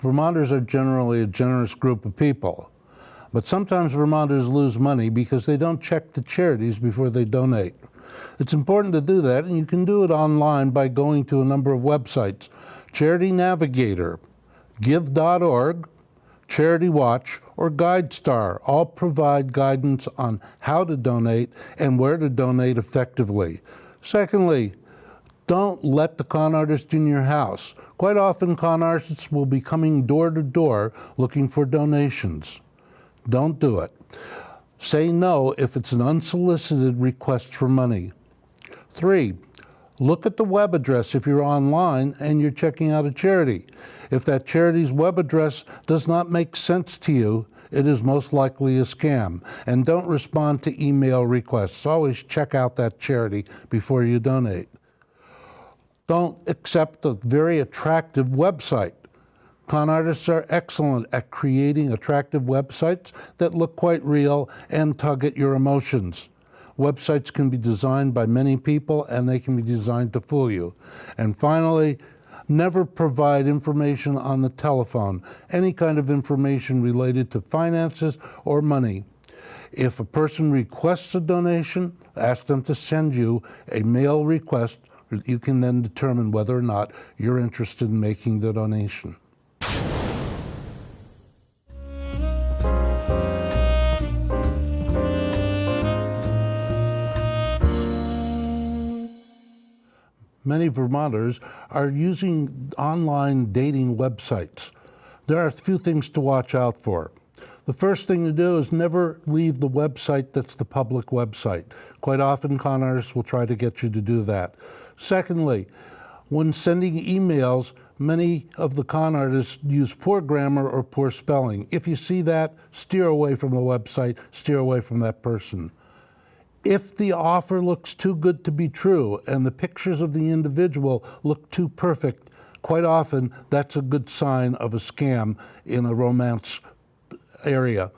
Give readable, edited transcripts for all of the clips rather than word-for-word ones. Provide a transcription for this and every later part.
Vermonters are generally a generous group of people, but sometimes Vermonters lose money because they don't check the charities before they donate. It's important to do that, and you can do it online by going to a number of websites. Charity Navigator, Give.org, Charity Watch, or GuideStar all provide guidance on how to donate and where to donate effectively. Secondly, don't let the con artist in your house. Quite often, con artists will be coming door to door looking for donations. Don't do it. Say no if it's an unsolicited request for money. 3, look at the web address if you're online and you're checking out a charity. If that charity's web address does not make sense to you, it is most likely a scam. And don't respond to email requests. Always check out that charity before you donate. Don't accept a very attractive website. Con artists are excellent at creating attractive websites that look quite real and tug at your emotions. Websites can be designed by many people, and they can be designed to fool you. And finally, never provide information on the telephone, any kind of information related to finances or money. If a person requests a donation, ask them to send you a mail request. You can then determine whether or not you're interested in making the donation. Many Vermonters are using online dating websites. There are a few things to watch out for. The first thing to do is never leave the website that's the public website. Quite often, con artists will try to get you to do that. Secondly, when sending emails, many of the con artists use poor grammar or poor spelling. If you see that, steer away from the website, steer away from that person. If the offer looks too good to be true and the pictures of the individual look too perfect, quite often that's a good sign of a scam in a romance area.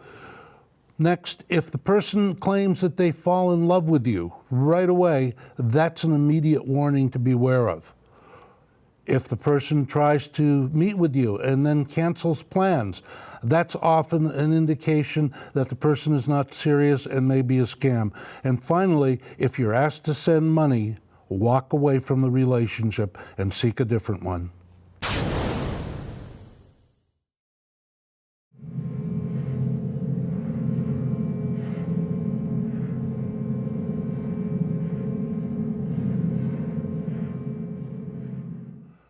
Next, if the person claims that they fall in love with you right away, that's an immediate warning to beware of. If the person tries to meet with you and then cancels plans, that's often an indication that the person is not serious and may be a scam. And finally, if you're asked to send money, walk away from the relationship and seek a different one.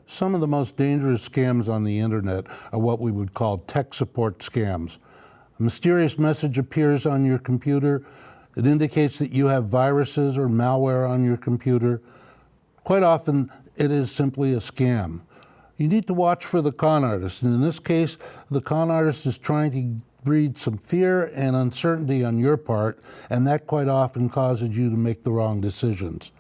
Some of the most dangerous scams on the internet are what we would call tech support scams. A mysterious message appears on your computer. It indicates that you have viruses or malware on your computer. Quite often, it is simply a scam. You need to watch for the con artist, and in this case, the con artist is trying to breed some fear and uncertainty on your part, and that quite often causes you to make the wrong decisions.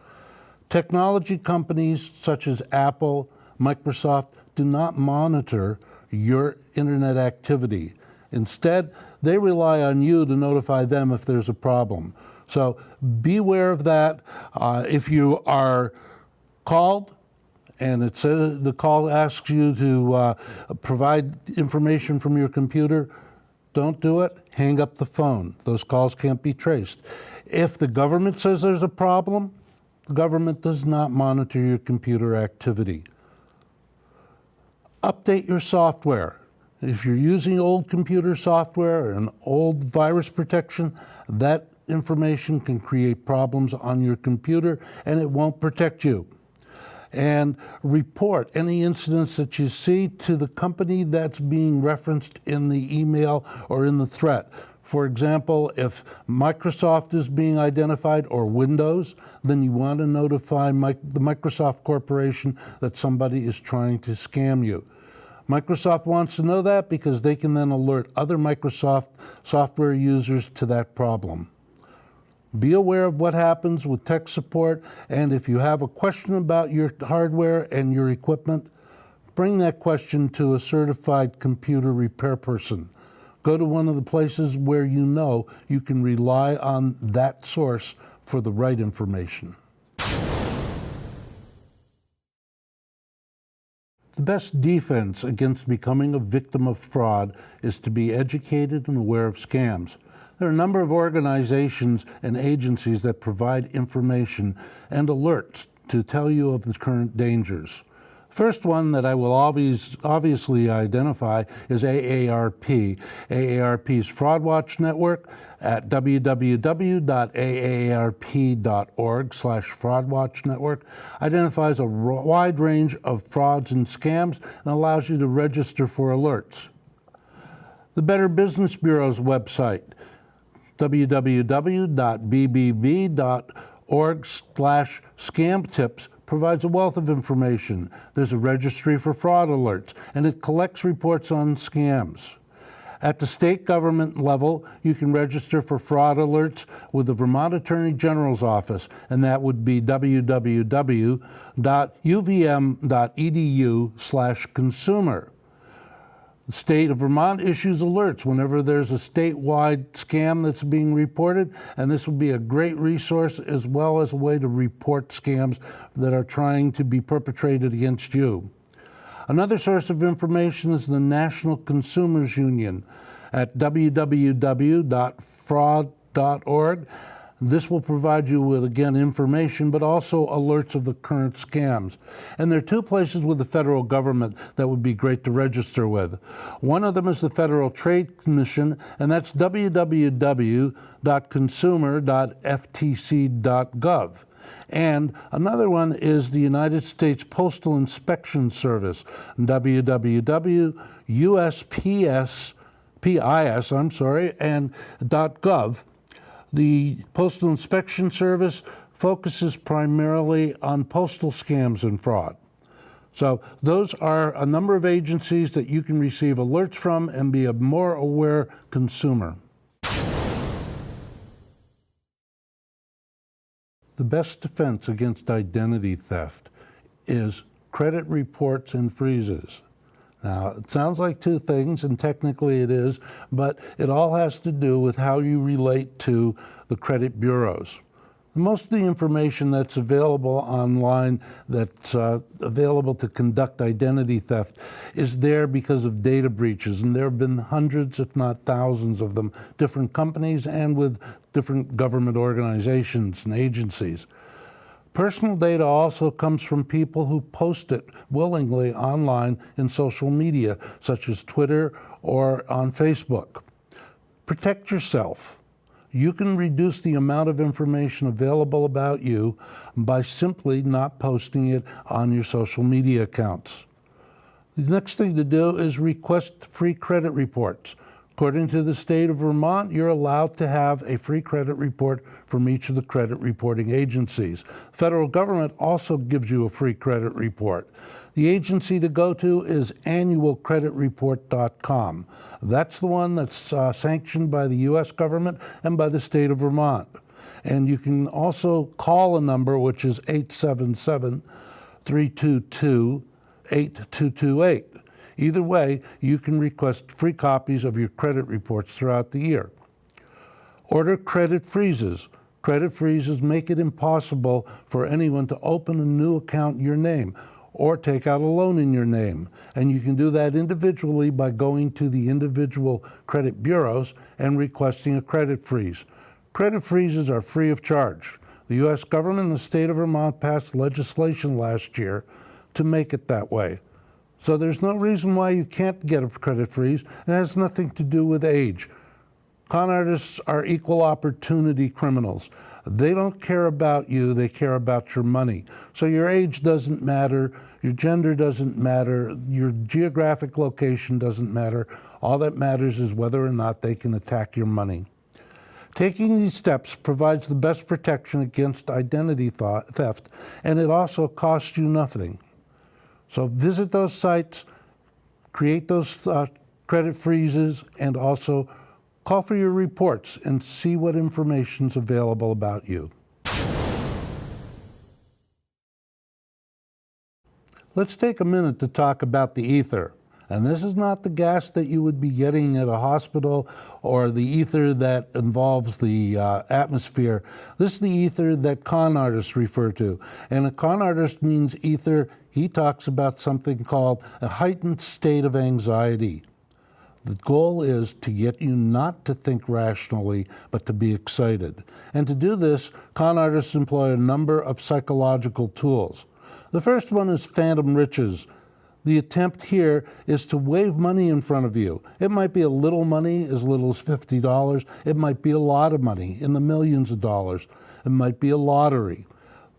Technology companies such as Apple, Microsoft do not monitor your internet activity. Instead, they rely on you to notify them if there's a problem. So beware of that. If you are called and it says the call asks you to provide information from your computer, don't do it. Hang up the phone. Those calls can't be traced. If the government says there's a problem, the government does not monitor your computer activity. Update your software. If you're using old computer software and old virus protection, that information can create problems on your computer and it won't protect you. And report any incidents that you see to the company that's being referenced in the email or in the threat. For example, if Microsoft is being identified or Windows, then you want to notify the Microsoft Corporation that somebody is trying to scam you. Microsoft wants to know that because they can then alert other Microsoft software users to that problem. Be aware of what happens with tech support, and if you have a question about your hardware and your equipment, bring that question to a certified computer repair person. Go to one of the places where you know you can rely on that source for the right information. The best defense against becoming a victim of fraud is to be educated and aware of scams. There are a number of organizations and agencies that provide information and alerts to tell you of the current dangers. First one that I will obviously identify is AARP. AARP's Fraud Watch Network at www.aarp.org/fraudwatchnetwork identifies a wide range of frauds and scams and allows you to register for alerts. The Better Business Bureau's website, www.bbb.org/scam-tips, provides a wealth of information. There's a registry for fraud alerts, and it collects reports on scams. At the state government level, you can register for fraud alerts with the Vermont Attorney General's office, and that would be www.uvm.edu/consumer. The state of Vermont issues alerts whenever there's a statewide scam that's being reported, and this would be a great resource as well as a way to report scams that are trying to be perpetrated against you. Another source of information is the National Consumers Union at www.fraud.org. This will provide you with, again, information, but also alerts of the current scams. And there are two places with the federal government that would be great to register with. One of them is the Federal Trade Commission, and that's www.consumer.ftc.gov. And another one is the United States Postal Inspection Service, www.USPIS, and .gov. The Postal Inspection Service focuses primarily on postal scams and fraud. So those are a number of agencies that you can receive alerts from and be a more aware consumer. The best defense against identity theft is credit reports and freezes. Now, it sounds like two things, and technically it is, but it all has to do with how you relate to the credit bureaus. Most of the information that's available online, that's available to conduct identity theft, is there because of data breaches, and there have been hundreds, if not thousands of them, different companies and with different government organizations and agencies. Personal data also comes from people who post it willingly online in social media, such as Twitter or on Facebook. Protect yourself. You can reduce the amount of information available about you by simply not posting it on your social media accounts. The next thing to do is request free credit reports. According to the state of Vermont, you're allowed to have a free credit report from each of the credit reporting agencies. The federal government also gives you a free credit report. The agency to go to is annualcreditreport.com. That's the one that's sanctioned by the U.S. government and by the state of Vermont. And you can also call a number which is 877-322-8228. Either way, you can request free copies of your credit reports throughout the year. Order credit freezes. Credit freezes make it impossible for anyone to open a new account in your name or take out a loan in your name. And you can do that individually by going to the individual credit bureaus and requesting a credit freeze. Credit freezes are free of charge. The U.S. government and the state of Vermont passed legislation last year to make it that way. So there's no reason why you can't get a credit freeze. It has nothing to do with age. Con artists are equal opportunity criminals. They don't care about you, they care about your money. So your age doesn't matter, your gender doesn't matter, your geographic location doesn't matter. All that matters is whether or not they can attack your money. Taking these steps provides the best protection against identity theft, and it also costs you nothing. So visit those sites, create those credit freezes, and also call for your reports and see what information's available about you. Let's take a minute to talk about the ether. And this is not the gas that you would be getting at a hospital or the ether that involves the atmosphere. This is the ether that con artists refer to. And a con artist means ether. He talks about something called a heightened state of anxiety. The goal is to get you not to think rationally, but to be excited. And to do this, con artists employ a number of psychological tools. The first one is phantom riches. The attempt here is to wave money in front of you. It might be a little money, as little as $50. It might be a lot of money, in the millions of dollars. It might be a lottery.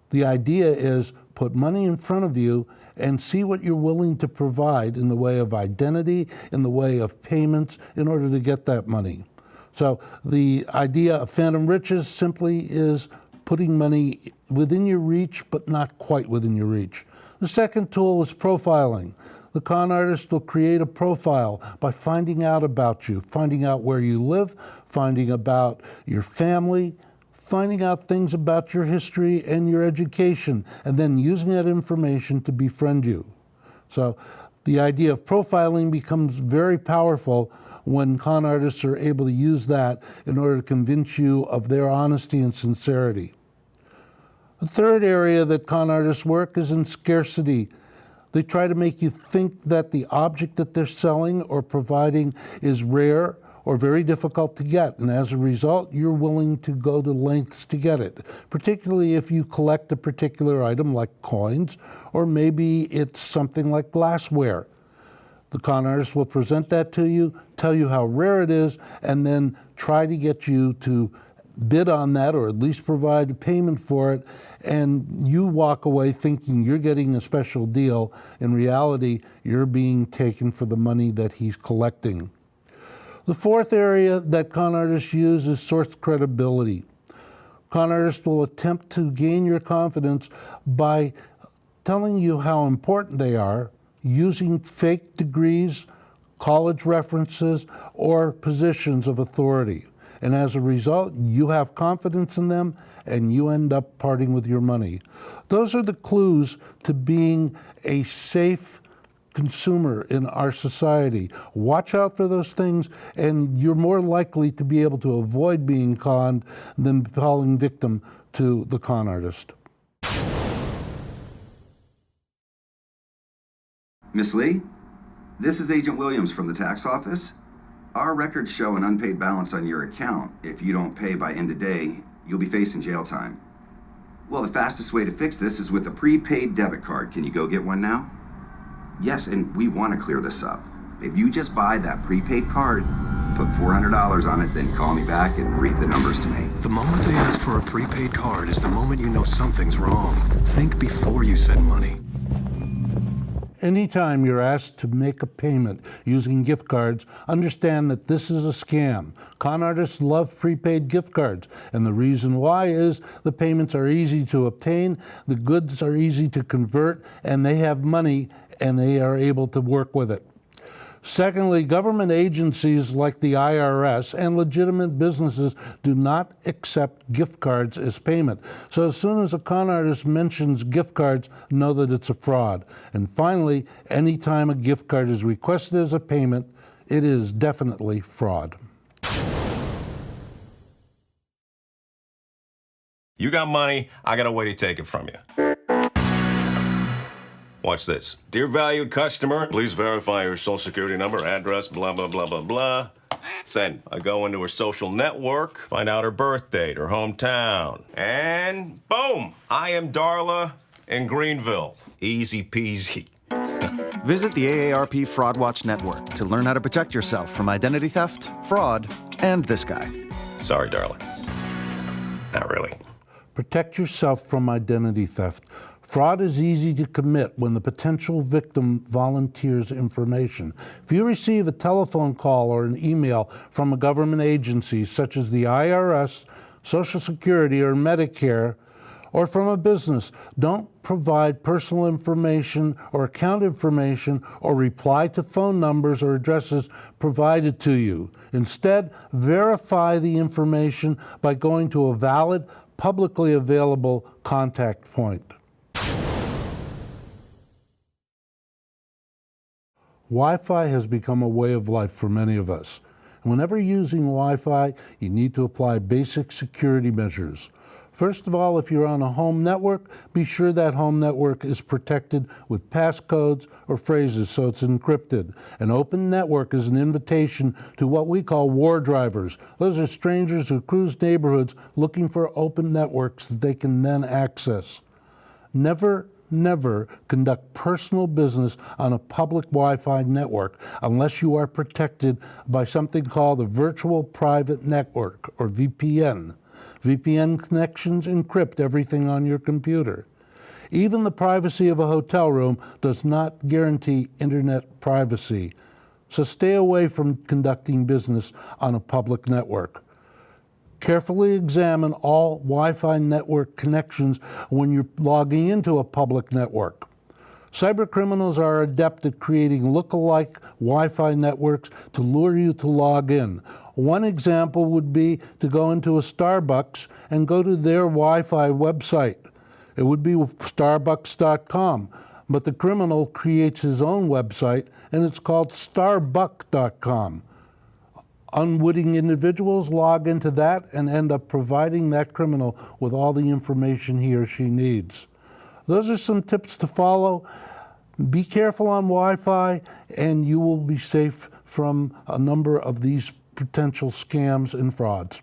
The idea is put money in front of you and see what you're willing to provide in the way of identity, in the way of payments, in order to get that money. So the idea of phantom riches simply is putting money within your reach, but not quite within your reach. The second tool is profiling. The con artist will create a profile by finding out about you, finding out where you live, finding about your family, finding out things about your history and your education, and then using that information to befriend you. So the idea of profiling becomes very powerful when con artists are able to use that in order to convince you of their honesty and sincerity. The third area that con artists work is in scarcity. They try to make you think that the object that they're selling or providing is rare or very difficult to get, and as a result, you're willing to go to lengths to get it, particularly if you collect a particular item like coins, or maybe it's something like glassware. The con artist will present that to you, tell you how rare it is, and then try to get you to bid on that, or at least provide a payment for it, and you walk away thinking you're getting a special deal. In reality, you're being taken for the money that he's collecting. The fourth area that con artists use is source credibility. Con artists will attempt to gain your confidence by telling you how important they are, using fake degrees, college references, or positions of authority. And as a result, you have confidence in them, and you end up parting with your money. Those are the clues to being a safe consumer in our society. Watch out for those things, and you're more likely to be able to avoid being conned than falling victim to the con artist. Miss Lee, this is Agent Williams from the tax office. Our records show an unpaid balance on your account. If you don't pay by end of day, you'll be facing jail time. Well, the fastest way to fix this is with a prepaid debit card. Can you go get one now? Yes, and we want to clear this up. If you just buy that prepaid card, put $400 on it, then call me back and read the numbers to me. The moment they ask for a prepaid card is the moment you know something's wrong. Think before you send money. Anytime you're asked to make a payment using gift cards, understand that this is a scam. Con artists love prepaid gift cards, and the reason why is the payments are easy to obtain, the goods are easy to convert, and they have money, and they are able to work with it. Secondly, government agencies like the IRS and legitimate businesses do not accept gift cards as payment. So as soon as a con artist mentions gift cards, know that it's a fraud. And finally, anytime a gift card is requested as a payment, it is definitely fraud. You got money, I got a way to take it from you. Watch this. Dear valued customer, please verify your social security number, address, blah, blah, blah, blah, blah. Send. I go into her social network, find out her birth date, her hometown, and boom! I am Darla in Greenville. Easy peasy. Visit the AARP Fraud Watch Network to learn how to protect yourself from identity theft, fraud, and this guy. Sorry, darling. Not really. Protect yourself from identity theft. Fraud is easy to commit when the potential victim volunteers information. If you receive a telephone call or an email from a government agency such as the IRS, Social Security, or Medicare, or from a business, don't provide personal information or account information or reply to phone numbers or addresses provided to you. Instead, verify the information by going to a valid, publicly available contact point. Wi-Fi has become a way of life for many of us. Whenever using Wi-Fi, you need to apply basic security measures. First of all, if you're on a home network, be sure that home network is protected with passcodes or phrases so it's encrypted. An open network is an invitation to what we call war drivers. Those are strangers who cruise neighborhoods looking for open networks that they can then access. Never conduct personal business on a public Wi-Fi network unless you are protected by something called a virtual private network, or VPN. VPN connections encrypt everything on your computer. Even the privacy of a hotel room does not guarantee internet privacy, so stay away from conducting business on a public network. Carefully examine all Wi-Fi network connections when you're logging into a public network. Cybercriminals are adept at creating look-alike Wi-Fi networks to lure you to log in. One example would be to go into a Starbucks and go to their Wi-Fi website. It would be starbucks.com, but the criminal creates his own website and it's called starbuck.com. Unwitting individuals log into that and end up providing that criminal with all the information he or she needs. Those are some tips to follow. Be careful on Wi-Fi, and you will be safe from a number of these potential scams and frauds.